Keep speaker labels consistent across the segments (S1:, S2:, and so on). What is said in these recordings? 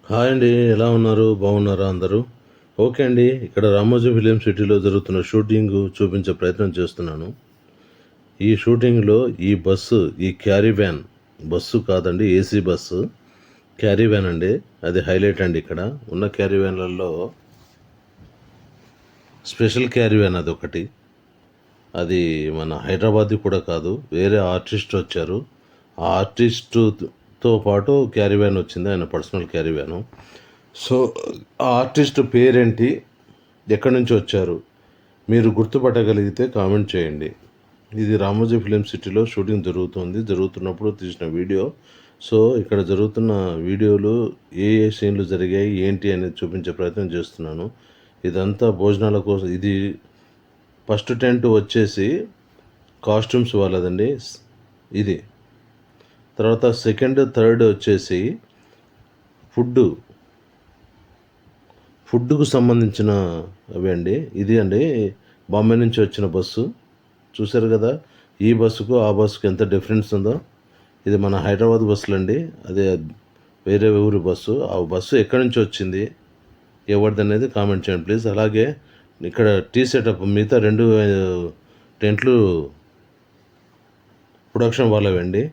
S1: Hi అండి, ఎలా ఉన్నారు? బాగున్నారా అందరూ? ఓకే అండి. ఇక్కడ రామోజీ ఫిలిం సిటీలో జరుగుతున్న షూటింగ్ చూపించే ప్రయత్నం చేస్తున్నాను. ఈ షూటింగ్లో ఈ క్యారీ వ్యాన్ బస్సు కాదండి, ఏసీ బస్సు క్యారీ వ్యాన్ అండి. అది హైలైట్ అండి. ఇక్కడ ఉన్న క్యారీ వ్యాన్లలో స్పెషల్ క్యారీ వ్యాన్ అదొకటి. అది మన హైదరాబాద్ది కూడా కాదు, వేరే ఆర్టిస్ట్ వచ్చారు. ఆ ఆర్టిస్టుతో పాటు క్యారీ వ్యాన్ వచ్చింది, ఆయన పర్సనల్ క్యారీ వ్యాను. సో ఆ ఆర్టిస్ట్ పేరేంటి, ఎక్కడి నుంచి వచ్చారు, మీరు గుర్తుపట్టగలిగితే కామెంట్ చేయండి. ఇది రామోజీ ఫిలిం సిటీలో షూటింగ్ జరుగుతున్నప్పుడు తీసిన వీడియో. సో ఇక్కడ జరుగుతున్న వీడియోలు ఏ ఏ సీన్లు జరిగాయి ఏంటి అనేది చూపించే ప్రయత్నం చేస్తున్నాను. ఇదంతా భోజనాల కోసం. ఇది ఫస్ట్ టెంట్ వచ్చేసి కాస్ట్యూమ్స్ వాళ్ళదండి ఇది. తర్వాత సెకండ్ థర్డ్ వచ్చేసి ఫుడ్కు సంబంధించిన అవి అండి. ఇది అండి బాంబే నుంచి వచ్చిన బస్సు. చూశారు కదా, ఈ బస్సుకు ఆ బస్సుకు ఎంత డిఫరెన్స్ ఉందో. ఇది మన హైదరాబాద్ బస్సులు అండి, అదే వేరే ఊరి బస్సు. ఆ బస్సు ఎక్కడి నుంచి వచ్చింది, ఎవరిది అనేది కామెంట్ చేయండి ప్లీజ్. అలాగే ఇక్కడ టీ సెటప్ మిగతా 2 టెంట్లు ప్రొడక్షన్ వాళ్ళవండి.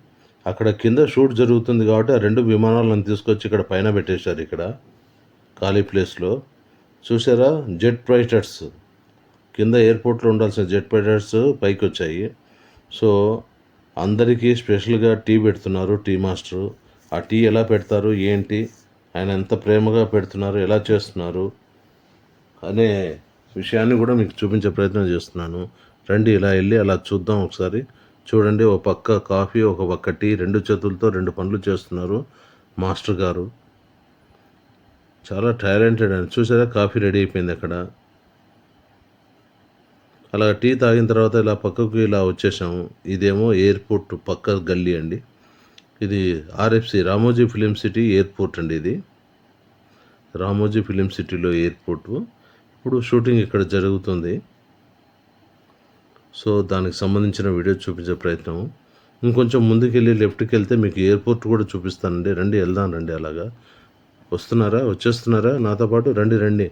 S1: అక్కడ కింద షూట్ జరుగుతుంది కాబట్టి ఆ 2 విమానాలను తీసుకొచ్చి ఇక్కడ పైన పెట్టేశారు, ఇక్కడ ఖాళీ ప్లేస్లో. చూసారా, జెట్ ఫైటర్స్ కింద ఎయిర్పోర్ట్లో ఉండాల్సిన జెట్ ఫైటర్స్ పైకి వచ్చాయి. సో అందరికీ స్పెషల్గా టీ పెడుతున్నారు, టీ మాస్టరు. ఆ టీ ఎలా పెడతారు ఏంటి, ఆయన ఎంత ప్రేమగా పెడుతున్నారు, ఎలా చేస్తున్నారు అనే విషయాన్ని కూడా మీకు చూపించే ప్రయత్నం చేస్తున్నాను. రండి, ఇలా వెళ్ళి అలా చూద్దాం ఒకసారి. చూడండి, ఒక పక్క కాఫీ, ఒక పక్క టీ, 2 చేతులతో 2 పనులు చేస్తున్నారు మాస్టర్ గారు. చాలా టాలెంటెడ్ అని. చూసారా, కాఫీ రెడీ అయిపోయింది అక్కడ. అలా టీ తాగిన తర్వాత ఇలా పక్కకు ఇలా వచ్చేసాము. ఇదేమో ఎయిర్పోర్ట్ పక్క గల్లీ అండి. ఇది RFC, Ramoji film city airport అండి. ఇది రామోజీ ఫిలిం సిటీలో ఎయిర్పోర్టు. ఇప్పుడు షూటింగ్ ఇక్కడ జరుగుతుంది. సో దానికి సంబంధించిన వీడియో చూపించే ప్రయత్నం. ఇంకొంచెం ముందుకెళ్ళి లెఫ్ట్కి వెళ్తే మీకు ఎయిర్పోర్ట్ కూడా చూపిస్తానండి. రండి, వెళ్దాం రండి. అలాగా వచ్చేస్తున్నారా నాతో పాటు? రండి రండి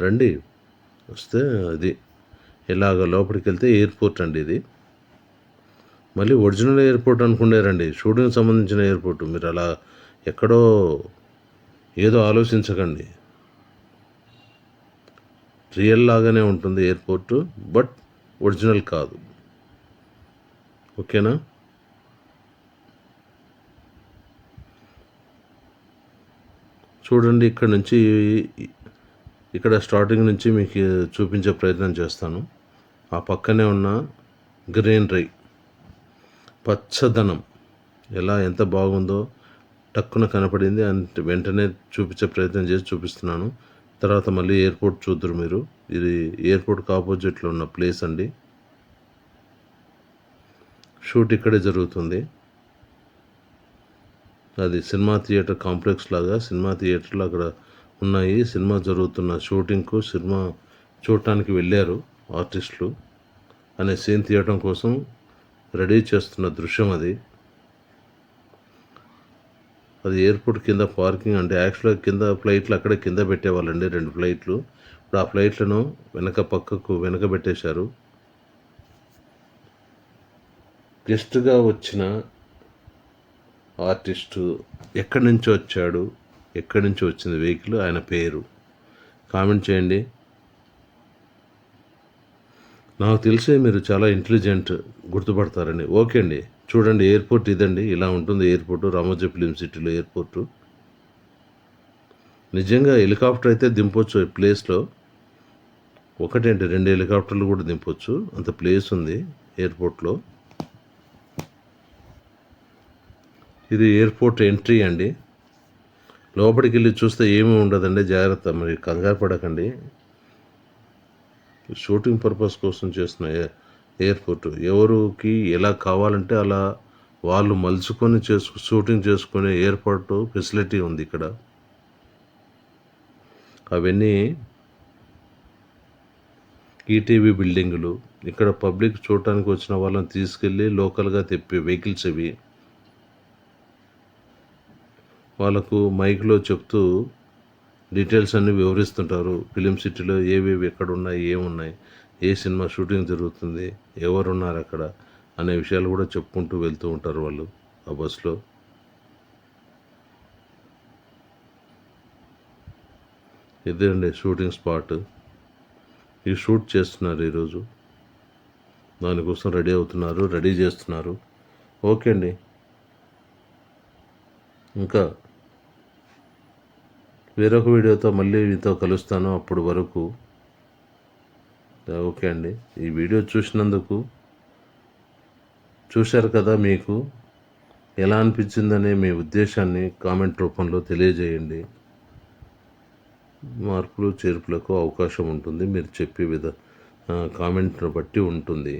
S1: రండి. వస్తే అది ఇలాగ లోపలికి వెళ్తే ఎయిర్పోర్ట్ అండి ఇది. మళ్ళీ ఒరిజినల్ ఎయిర్పోర్ట్ అనుకునేరండి, షూటింగ్ సంబంధించిన ఎయిర్పోర్ట్. మీరు అలా ఎక్కడో ఏదో ఆలోచించకండి. రియల్ లాగానే ఉంటుంది ఎయిర్పోర్టు, బట్ ఒరిజినల్ కాదు. ఓకేనా? చూడండి, ఇక్కడ స్టార్టింగ్ నుంచి మీకు చూపించే ప్రయత్నం చేస్తాను. ఆ పక్కనే ఉన్న గ్రీనరీ, పచ్చదనం ఎంత బాగుందో టక్కున కనపడింది. వెంటనే చూపించే ప్రయత్నం చేసి చూపిస్తున్నాను. తర్వాత మళ్ళీ ఎయిర్పోర్ట్ చూద్దరు మీరు. ఇది ఎయిర్పోర్ట్కి ఆపోజిట్లో ఉన్న ప్లేస్ అండి. షూట్ ఇక్కడే జరుగుతుంది. అది సినిమా థియేటర్ కాంప్లెక్స్ లాగా, సినిమా థియేటర్లు అక్కడ ఉన్నాయి. సినిమా జరుగుతున్న షూటింగ్కు సినిమా చూడటానికి వెళ్ళారు ఆర్టిస్టులు. అనే సీన్ తీయటం కోసం రెడీ చేస్తున్న దృశ్యం అది. ఎయిర్పోర్ట్ కింద పార్కింగ్ అంటే యాక్చువల్గా కింద ఫ్లైట్లు అక్కడే కింద పెట్టేవాళ్ళండి, 2 ఫ్లైట్లు. ఇప్పుడు ఆ ఫ్లైట్లను వెనక పెట్టేశారు. గెస్ట్గా వచ్చిన ఆర్టిస్టు ఎక్కడి నుంచి వచ్చాడు, ఎక్కడి నుంచి వచ్చింది వెహికల్, ఆయన పేరు కామెంట్ చేయండి. నాకు తెలిసే మీరు చాలా ఇంటెలిజెంట్, గుర్తుపడతారని. ఓకే అండి, చూడండి ఎయిర్పోర్ట్ ఇదండి. ఇలా ఉంటుంది ఎయిర్పోర్టు, రామోజీ ఫిలిం సిటీలో ఎయిర్పోర్టు. నిజంగా హెలికాప్టర్ అయితే దింపొచ్చు ఈ ప్లేస్లో. ఒకటేంటి 2 హెలికాప్టర్లు కూడా దింపొచ్చు, అంత ప్లేస్ ఉంది ఎయిర్పోర్ట్లో. ఇది ఎయిర్పోర్ట్ ఎంట్రీ అండి. లోపలికి వెళ్ళి చూస్తే ఏమీ ఉండదండి, జాగ్రత్త, మరి కంగారు పడకండి. షూటింగ్ పర్పస్ కోసం చేస్తున్న ఎయిర్పోర్ట్. ఎవరికి ఎలా కావాలంటే అలా వాళ్ళు మలుచుకొని షూటింగ్ చేసుకునే ఎయిర్పోర్ట్ ఫెసిలిటీ ఉంది ఇక్కడ. అవన్నీ ఈటీవీ బిల్డింగులు. ఇక్కడ పబ్లిక్ చూడటానికి వచ్చిన వాళ్ళని తీసుకెళ్ళి లోకల్గా తెప్పే వెహికల్స్ ఇవి. వాళ్ళకు మైక్లో చెప్తూ డీటెయిల్స్ అన్నీ వివరిస్తుంటారు. ఫిలిం సిటీలో ఏవేవి ఎక్కడున్నాయి, ఏమున్నాయి, ఏ సినిమా షూటింగ్ జరుగుతుంది, ఎవరున్నారు అక్కడ అనే విషయాలు కూడా చెప్పుకుంటూ వెళ్తూ ఉంటారు వాళ్ళు ఆ బస్సులో. ఇదే అండి షూటింగ్ స్పాట్. ఈ షూట్ చేస్తున్నారు ఈరోజు. దానికోసం రెడీ చేస్తున్నారు. ఓకే అండి. ఇంకా వేరొక వీడియోతో మళ్ళీ మీతో కలుస్తాను. అప్పుడు వరకు ఓకే అండి. ఈ వీడియో చూశారు కదా, మీకు ఎలా అనిపించిందనే మీ ఉద్దేశాన్ని కామెంట్ రూపంలో తెలియజేయండి. మార్పులు చేర్పులకు అవకాశం ఉంటుంది. మీరు చెప్పే కామెంట్ను బట్టి ఉంటుంది.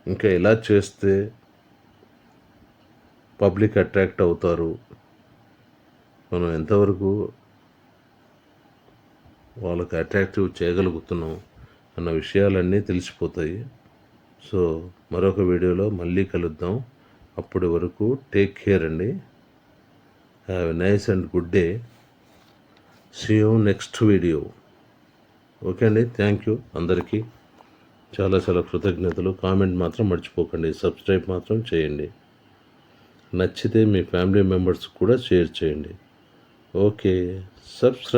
S1: ఇంకా ఎలా చేస్తే పబ్లిక్ అట్రాక్ట్ అవుతారు, మనం ఎంతవరకు వాళ్ళకి అట్రాక్టివ్ చేయగలుగుతున్నాం అన్న విషయాలన్నీ తెలిసిపోతాయి. సో మరొక వీడియోలో మళ్ళీ కలుద్దాం. అప్పటి వరకు టేక్ కేర్ అండి. Have a nice and good day. See you next video. Okay అండి. థ్యాంక్ యూ అందరికీ. చాలా చాలా కృతజ్ఞతలు. కామెంట్ మాత్రం మర్చిపోకండి. సబ్స్క్రైబ్ మాత్రం చేయండి. నచ్చితే మీ ఫ్యామిలీ మెంబర్స్ కూడా షేర్ చేయండి. ఓకే. సబ్స్క్రైబ్.